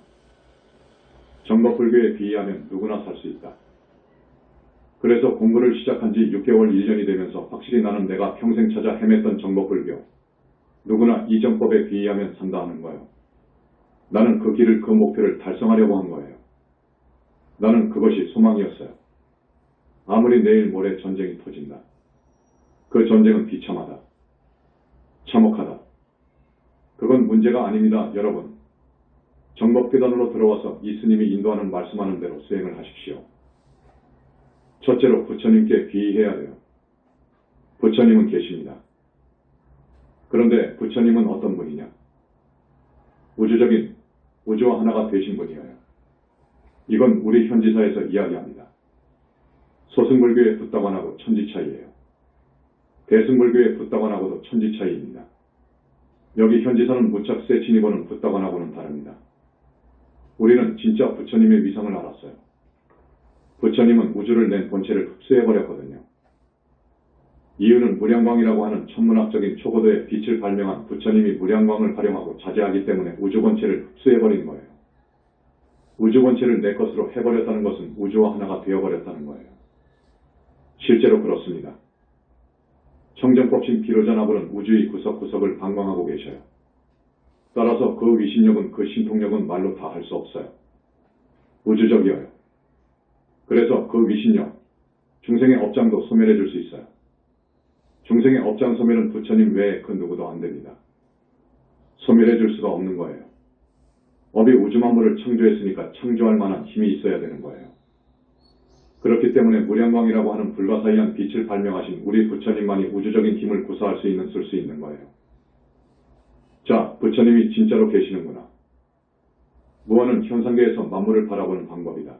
정법불교에 비의하면 누구나 살 수 있다. 그래서 공부를 시작한 지 6개월 1년이 되면서 확실히 나는 내가 평생 찾아 헤맸던 정법불교, 누구나 이 정법에 비의하면 산다 하는 거예요. 나는 그 길을, 그 목표를 달성하려고 한 거예요. 나는 그것이 소망이었어요. 아무리 내일 모레 전쟁이 터진다. 그 전쟁은 비참하다. 참혹하다. 그건 문제가 아닙니다, 여러분. 정법계단으로 들어와서 이 스님이 인도하는 말씀하는 대로 수행을 하십시오. 첫째로 부처님께 비의해야 돼요. 부처님은 계십니다. 그런데 부처님은 어떤 분이냐? 우주적인, 우주와 하나가 되신 분이에요. 이건 우리 현지사에서 이야기합니다. 소승불교의 붓다관하고 천지 차이예요. 대승불교의 붓다관하고도 천지 차이입니다. 여기 현지사는 무척 세친이 보는 붓다관하고는 다릅니다. 우리는 진짜 부처님의 위상을 알았어요. 부처님은 우주를 낸 본체를 흡수해버렸거든요. 이유는 무량광이라고 하는 천문학적인 초고도의 빛을 발명한 부처님이 무량광을 활용하고 자제하기 때문에 우주 본체를 흡수해버린 거예요. 우주 본체를 내 것으로 해버렸다는 것은 우주와 하나가 되어버렸다는 거예요. 실제로 그렇습니다. 청정법신 비로자나불은 우주의 구석구석을 방광하고 계셔요. 따라서 그 위신력은, 그 신통력은 말로 다 할 수 없어요. 우주적이어요. 그래서 그 위신력, 중생의 업장도 소멸해 줄 수 있어요. 중생의 업장 소멸은 부처님 외에 그 누구도 안 됩니다. 소멸해 줄 수가 없는 거예요. 업이 우주 만물을 창조했으니까 창조할 만한 힘이 있어야 되는 거예요. 그렇기 때문에 무량광이라고 하는 불가사의한 빛을 발명하신 우리 부처님만이 우주적인 힘을 구사할 수 있는, 쓸 수 있는 거예요. 자, 부처님이 진짜로 계시는구나. 무아는 현상계에서 만물을 바라보는 방법이다.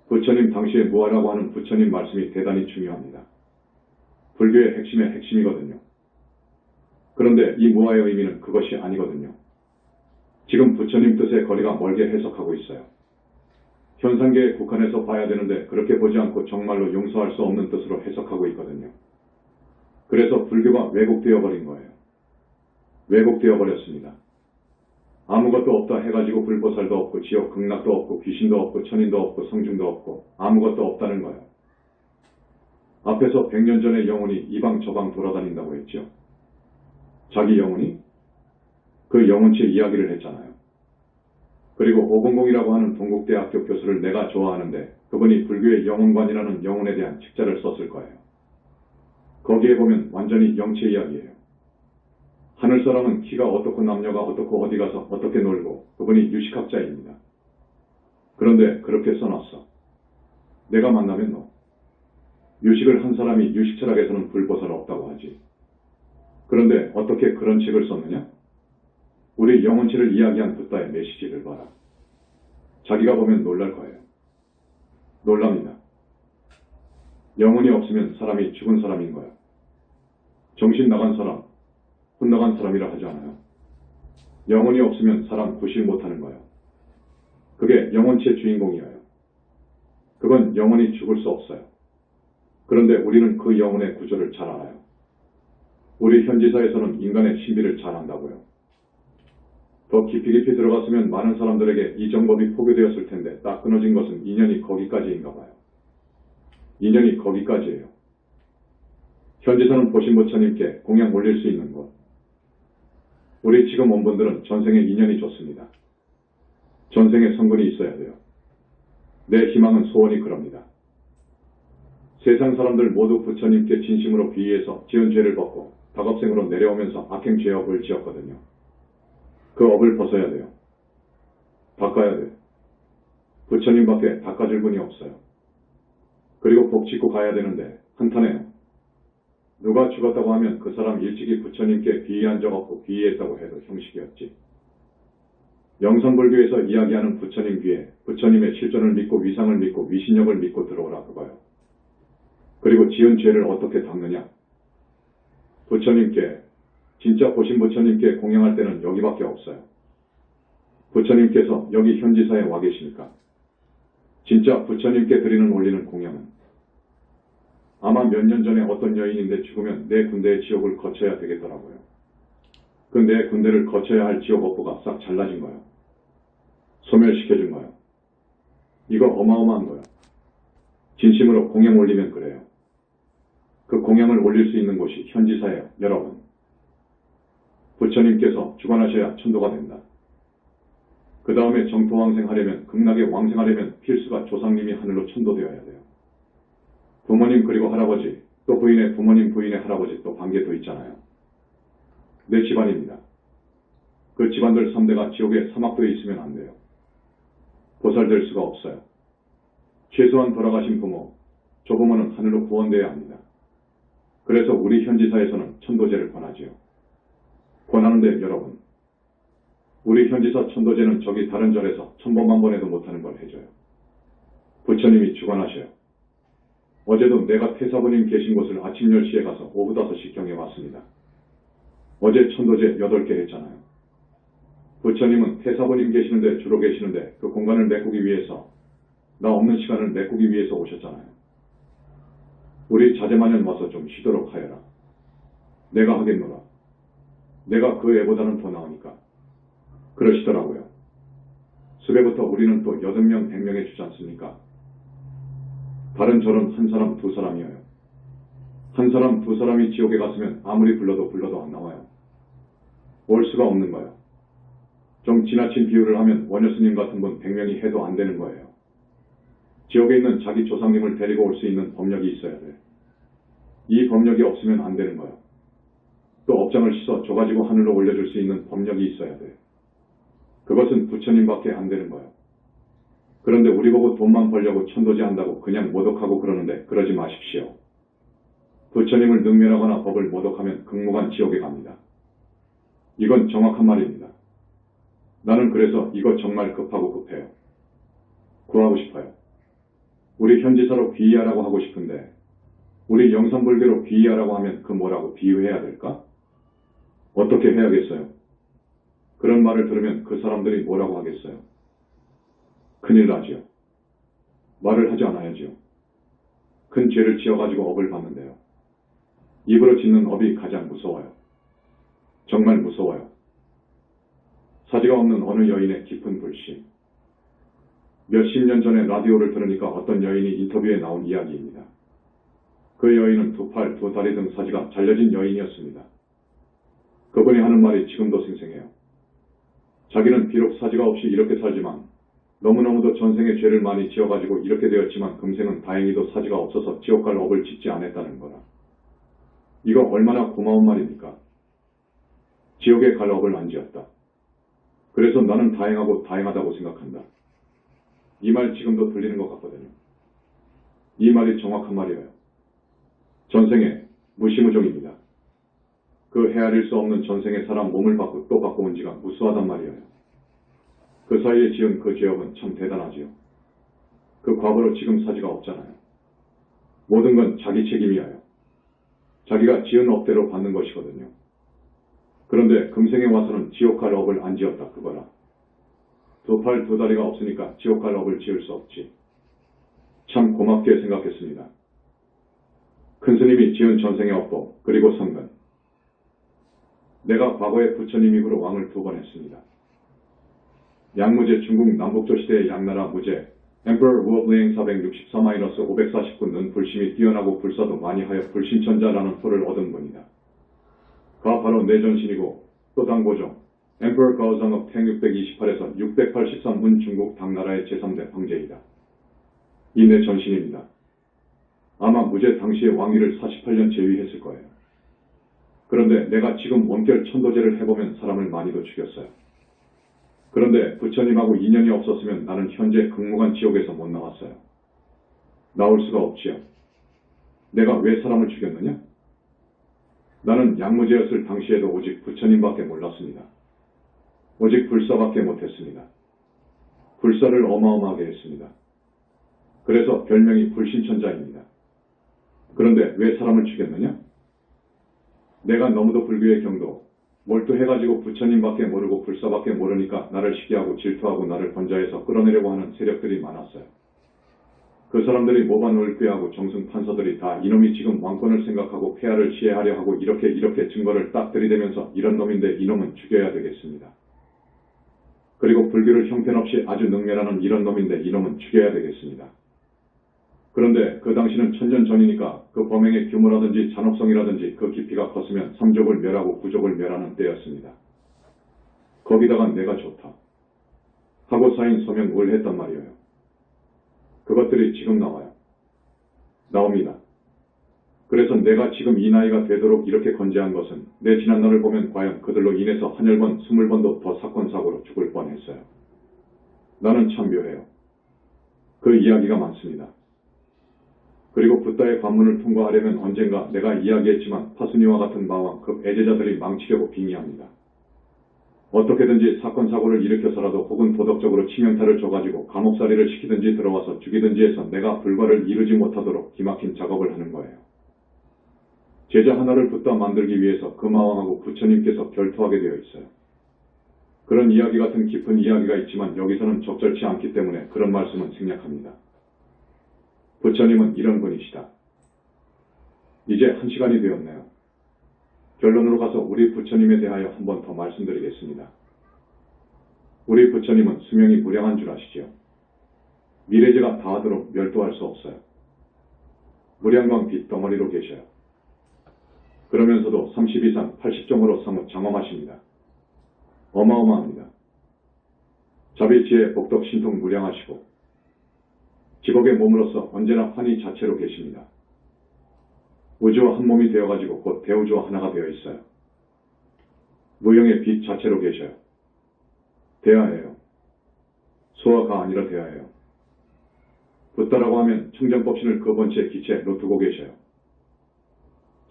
부처님 당시에 무아라고 하는 부처님 말씀이 대단히 중요합니다. 불교의 핵심의 핵심이거든요. 그런데 이 무아의 의미는 그것이 아니거든요. 지금 부처님 뜻의 거리가 멀게 해석하고 있어요. 현상계에 국한해서 봐야 되는데 그렇게 보지 않고 정말로 용서할 수 없는 뜻으로 해석하고 있거든요. 그래서 불교가 왜곡되어 버린 거예요. 왜곡되어 버렸습니다. 아무것도 없다 해가지고 불보살도 없고 지옥 극락도 없고 귀신도 없고 천인도 없고 성중도 없고 아무것도 없다는 거예요. 앞에서 100년 전에 영혼이 이방 저방 돌아다닌다고 했죠. 자기 영혼이 그 영혼체 이야기를 했잖아요. 그리고 500이라고 하는 동국대학교 교수를 내가 좋아하는데 그분이 불교의 영혼관이라는 영혼에 대한 책자를 썼을 거예요. 거기에 보면 완전히 영체 이야기예요. 하늘사람은 키가 어떻고 남녀가 어떻고 어디 가서 어떻게 놀고 그분이 유식학자입니다. 그런데 그렇게 써놨어. 내가 만나면 너. 유식을 한 사람이 유식철학에서는 불보살 없다고 하지. 그런데 어떻게 그런 책을 썼느냐? 우리 영혼체를 이야기한 붓다의 메시지를 봐라. 자기가 보면 놀랄 거예요. 놀랍니다. 영혼이 없으면 사람이 죽은 사람인 거예요. 정신 나간 사람, 혼나간 사람이라 하지 않아요. 영혼이 없으면 사람 구실 못하는 거예요. 그게 영혼체 주인공이에요. 그건 영혼이 죽을 수 없어요. 그런데 우리는 그 영혼의 구조를 잘 알아요. 우리 현지사에서는 인간의 신비를 잘 안다고요. 더 깊이 들어갔으면 많은 사람들에게 이 정법이 포교되었을 텐데 딱 끊어진 것은 인연이 거기까지인가 봐요. 인연이 거기까지예요. 현지사는 보신 부처님께 공양 올릴 수 있는 곳. 우리 지금 온 분들은 전생에 인연이 좋습니다. 전생에 성분이 있어야 돼요. 내 희망은 소원이 그럽니다. 세상 사람들 모두 부처님께 진심으로 비의해서 지은 죄를 벗고 다겁생으로 내려오면서 악행 죄업을 지었거든요. 그 업을 벗어야 돼요. 닦아야 돼요. 부처님밖에 닦아줄 분이 없어요. 그리고 복 짓고 가야 되는데 한탄해요. 누가 죽었다고 하면 그 사람 일찍이 부처님께 비의한 적 없고 비의했다고 해도 형식이었지. 영성불교에서 이야기하는 부처님 귀에 부처님의 실존을 믿고 위상을 믿고 위신력을 믿고 들어오라 그거요. 그리고 지은 죄를 어떻게 닦느냐? 부처님께 진짜 보신 부처님께 공양할 때는 여기밖에 없어요. 부처님께서 여기 현지사에 와 계시니까. 진짜 부처님께 드리는 올리는 공양은 아마 몇 년 전에 어떤 여인인데 죽으면 내 군대의 지옥을 거쳐야 되겠더라고요. 그 내 군대를 거쳐야 할 지옥 업보가 싹 잘라진 거예요. 소멸시켜준 거예요. 이거 어마어마한 거예요. 진심으로 공양 올리면 그래요. 그 공양을 올릴 수 있는 곳이 현지사예요, 여러분. 부처님께서 주관하셔야 천도가 된다. 그 다음에 정토왕생하려면, 극락에 왕생하려면 필수가 조상님이 하늘로 천도되어야 돼요. 부모님 그리고 할아버지, 또 부인의 부모님, 부인의 할아버지, 또 관계도 있잖아요. 내 집안입니다. 그 집안들 3대가 지옥에 사막도에 있으면 안 돼요. 보살될 수가 없어요. 최소한 돌아가신 부모, 조부모는 하늘로 구원되어야 합니다. 그래서 우리 현지사에서는 천도제를 권하지요. 권하는데 여러분, 우리 현지사 천도제는 저기 다른 절에서 1000번만 해도 못하는 걸 해줘요. 부처님이 주관하셔요. 어제도 내가 태사부님 계신 곳을 아침 10시에 가서 오후 5시경에 왔습니다. 어제 천도제 8개 했잖아요. 부처님은 태사부님 계시는데 주로 계시는데 그 공간을 메꾸기 위해서, 나 없는 시간을 메꾸기 위해서 오셨잖아요. 우리 자제마냥 와서 좀 쉬도록 하여라. 내가 하겠노라. 내가 그 애보다는 더 나으니까. 그러시더라고요. 습에부터 우리는 또 80명, 100명에 주지 않습니까? 다른 절은 한 사람, 두 사람이어요. 한 사람, 두 사람이 지옥에 갔으면 아무리 불러도 안 나와요. 올 수가 없는 거예요. 좀 지나친 비유를 하면 원효스님 같은 분 100명이 해도 안 되는 거예요. 지옥에 있는 자기 조상님을 데리고 올 수 있는 법력이 있어야 돼. 이 법력이 없으면 안 되는 거예요. 또 업장을 씻어 줘가지고 하늘로 올려줄 수 있는 법력이 있어야 돼. 그것은 부처님밖에 안 되는 거예요. 그런데 우리 보고 돈만 벌려고 천도제 한다고 그냥 모독하고 그러는데 그러지 마십시오. 부처님을 능멸하거나 법을 모독하면 극무관 지옥에 갑니다. 이건 정확한 말입니다. 나는 그래서 이거 정말 급하고 급해요. 구하고 싶어요. 우리 현지사로 귀의하라고 하고 싶은데 우리 영산불교로 귀의하라고 하면 그 뭐라고 비유해야 될까? 어떻게 해야겠어요? 그런 말을 들으면 그 사람들이 뭐라고 하겠어요? 큰일 나지요. 말을 하지 않아야지요. 큰 죄를 지어가지고 업을 받는데요. 입으로 짓는 업이 가장 무서워요. 정말 무서워요. 사지가 없는 어느 여인의 깊은 불신. 몇십 년 전에 라디오를 들으니까 어떤 여인이 인터뷰에 나온 이야기입니다. 그 여인은 두 팔, 두 다리 등 사지가 잘려진 여인이었습니다. 그분이 하는 말이 지금도 생생해요. 자기는 비록 사지가 없이 이렇게 살지만 너무너무도 전생에 죄를 많이 지어가지고 이렇게 되었지만 금생은 다행히도 사지가 없어서 지옥 갈 업을 짓지 않았다는 거라. 이거 얼마나 고마운 말입니까? 지옥에 갈 업을 안 지었다. 그래서 나는 다행하고 다행하다고 생각한다. 이 말 지금도 들리는 것 같거든요. 이 말이 정확한 말이에요. 전생에 무시무종입니다. 그 헤아릴 수 없는 전생에 사람 몸을 받고 또 받고 온 지가 무수하단 말이에요. 그 사이에 지은 그 죄업은 참 대단하지요. 그 과거로 지금 사지가 없잖아요. 모든 건 자기 책임이에요. 자기가 지은 업대로 받는 것이거든요. 그런데 금생에 와서는 지옥 갈 업을 안 지었다 그거라. 두 팔 두 다리가 없으니까 지옥 갈 업을 지을 수 없지. 참 고맙게 생각했습니다. 큰 스님이 지은 전생의 업보 그리고 성근. 내가 과거에 부처님 입으로 왕을 2번 했습니다. 양무제 중국 남북조 시대의 양나라 무제 Emperor Wu of Liang 464-549는 불심이 뛰어나고 불사도 많이 하여 불심천자라는 표를 얻은 분이다. 가 바로 내 전신이고 또 당고종 Emperor 가오상 of Tang 628에서 683문 중국 당나라의 제3대 황제이다. 이 내 전신입니다. 아마 무제 당시의 왕위를 48년 제위했을 거예요. 그런데 내가 지금 원결 천도제를 해보면 사람을 많이도 죽였어요. 그런데 부처님하고 인연이 없었으면 나는 현재 극무관 지옥에서 못 나왔어요. 나올 수가 없지요. 내가 왜 사람을 죽였느냐? 나는 양무제였을 당시에도 오직 부처님밖에 몰랐습니다. 오직 불사밖에 못했습니다. 불사를 어마어마하게 했습니다. 그래서 별명이 불신천자입니다. 그런데 왜 사람을 죽였느냐? 내가 너무도 불교의 경도, 몰두해가지고 부처님밖에 모르고 불사밖에 모르니까 나를 시기하고 질투하고 나를 번자해서 끌어내려고 하는 세력들이 많았어요. 그 사람들이 모반을 꾀하고 정승 판서들이 다 이놈이 지금 왕권을 생각하고 폐하를 시해하려 하고 이렇게 증거를 딱 들이대면서 이런 놈인데 이놈은 죽여야 되겠습니다. 그리고 불교를 형편없이 아주 능멸하는 이런 놈인데 이놈은 죽여야 되겠습니다. 그런데 그 당시는 천년 전이니까 그 범행의 규모라든지 잔혹성이라든지 그 깊이가 컸으면 삼족을 멸하고 구족을 멸하는 때였습니다. 거기다가 내가 좋다 하고 사인 서명을 했단 말이에요. 그것들이 지금 나와요. 나옵니다. 그래서 내가 지금 이 나이가 되도록 이렇게 건재한 것은 내 지난날을 보면 과연 그들로 인해서 한 10번, 20번도 더 사건 사고로 죽을 뻔했어요. 나는 참 묘해요. 그 이야기가 많습니다. 그리고 붓다의 관문을 통과하려면 언젠가 내가 이야기했지만 파순이와 같은 마왕 그 애제자들이 망치려고 빙의합니다. 어떻게든지 사건 사고를 일으켜서라도 혹은 도덕적으로 치명타를 줘가지고 감옥살이를 시키든지 들어와서 죽이든지 해서 내가 불과를 이루지 못하도록 기막힌 작업을 하는 거예요. 제자 하나를 붓다 만들기 위해서 그 마왕하고 부처님께서 결투하게 되어 있어요. 그런 이야기 같은 깊은 이야기가 있지만 여기서는 적절치 않기 때문에 그런 말씀은 생략합니다. 부처님은 이런 분이시다. 이제 1시간이 되었네요. 결론으로 가서 우리 부처님에 대하여 한 번 더 말씀드리겠습니다. 우리 부처님은 수명이 무량한 줄 아시죠? 미래제가 다 하도록 멸도할 수 없어요. 무량광 빛 덩어리로 계셔요. 그러면서도 32산 80종으로 사뭇 장엄하십니다. 어마어마합니다. 자비지혜 복덕 신통 무량하시고 지복의 몸으로서 언제나 환희 자체로 계십니다. 우주와 한 몸이 되어가지고 곧 대우주와 하나가 되어 있어요. 무형의 빛 자체로 계셔요. 대하예요. 소화가 아니라 대하예요. 붓다라고 하면 청정법신을 그 본체의 기체에 놓두고 계셔요.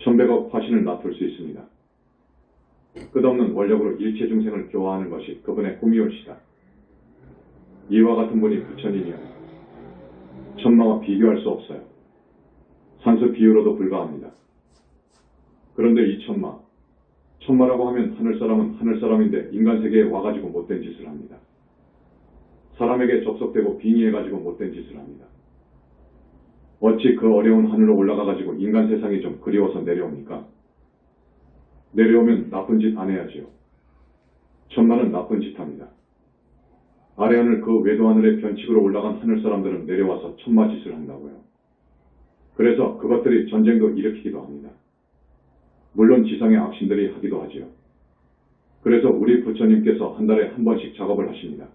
1100억 화신을 놔둘 수 있습니다. 끝없는 원력으로 일체 중생을 교화하는 것이 그분의 꿈이올시다. 이와 같은 분이 부처님이요. 천마와 비교할 수 없어요. 산수 비유로도 불과합니다. 그런데 이 천마라고 하면 하늘사람은 하늘사람인데 인간세계에 와가지고 못된 짓을 합니다. 사람에게 접속되고 빙의해가지고 못된 짓을 합니다. 어찌 그 어려운 하늘로 올라가가지고 인간 세상이 좀 그리워서 내려옵니까? 내려오면 나쁜 짓 안 해야지요. 천마는 나쁜 짓 합니다. 아래 하늘 그 외도 하늘에 변칙으로 올라간 하늘 사람들은 내려와서 천마 짓을 한다고요. 그래서 그것들이 전쟁도 일으키기도 합니다. 물론 지상의 악신들이 하기도 하지요. 그래서 우리 부처님께서 한 달에 한 번씩 작업을 하십니다.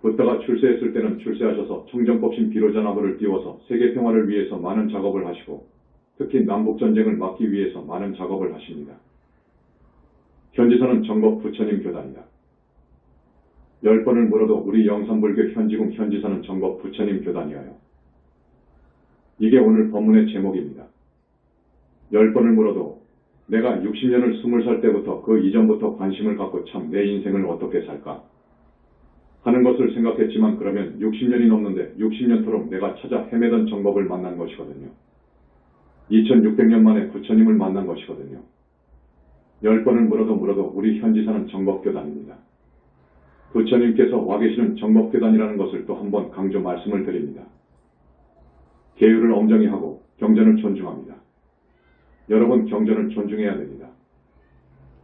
붓다가 출세했을 때는 출세하셔서 청정법신 비로자나무를 띄워서 세계 평화를 위해서 많은 작업을 하시고 특히 남북전쟁을 막기 위해서 많은 작업을 하십니다. 현지사는 정법 부처님 교단이다. 10번을 물어도 우리 영산불교 현지궁 현지사는 정법 부처님 교단이어요. 이게 오늘 법문의 제목입니다. 10번을 물어도 내가 60년을 20살 때부터 그 이전부터 관심을 갖고 참 내 인생을 어떻게 살까 하는 것을 생각했지만 그러면 60년이 넘는데 60년토록 내가 찾아 헤매던 정법을 만난 것이거든요. 2600년 만에 부처님을 만난 것이거든요. 10번을 물어도 우리 현지사는 정법교단입니다. 부처님께서 와 계시는 정법교단이라는 것을 또 한 번 강조 말씀을 드립니다. 계율을 엄정히 하고 경전을 존중합니다. 여러분 경전을 존중해야 됩니다.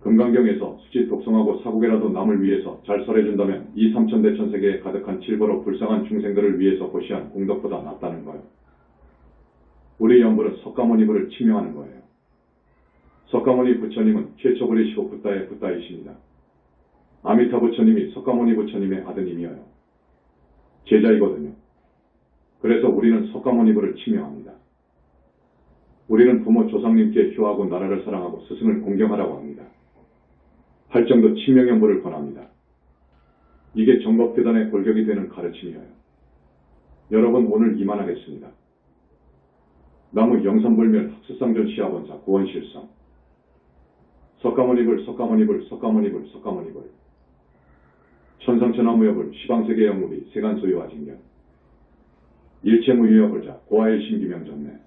금강경에서 수지 독성하고 사국에라도 남을 위해서 잘 설해준다면 이 삼천대천세계에 가득한 칠보로 불쌍한 중생들을 위해서 보시한 공덕보다 낫다는 거예요. 우리 연불은 석가모니불을 칭명하는 거예요. 석가모니 부처님은 최초불이시고 붓다의 붓다이십니다. 아미타 부처님이 석가모니 부처님의 아드님이어요. 제자이거든요. 그래서 우리는 석가모니불을 칭명합니다. 우리는 부모 조상님께 효하고 나라를 사랑하고 스승을 공경하라고 합니다. 할 정도 칭명연불을 권합니다. 이게 정법교단의 골격이 되는 가르침이에요. 여러분 오늘 이만하겠습니다. 나무 영산불멸 학습상전 시아본사 고원실성 석가모니불 천상천하무여불 시방세계 영무비 세간소유와 징견 일체무유여불자 고아의 신기명전매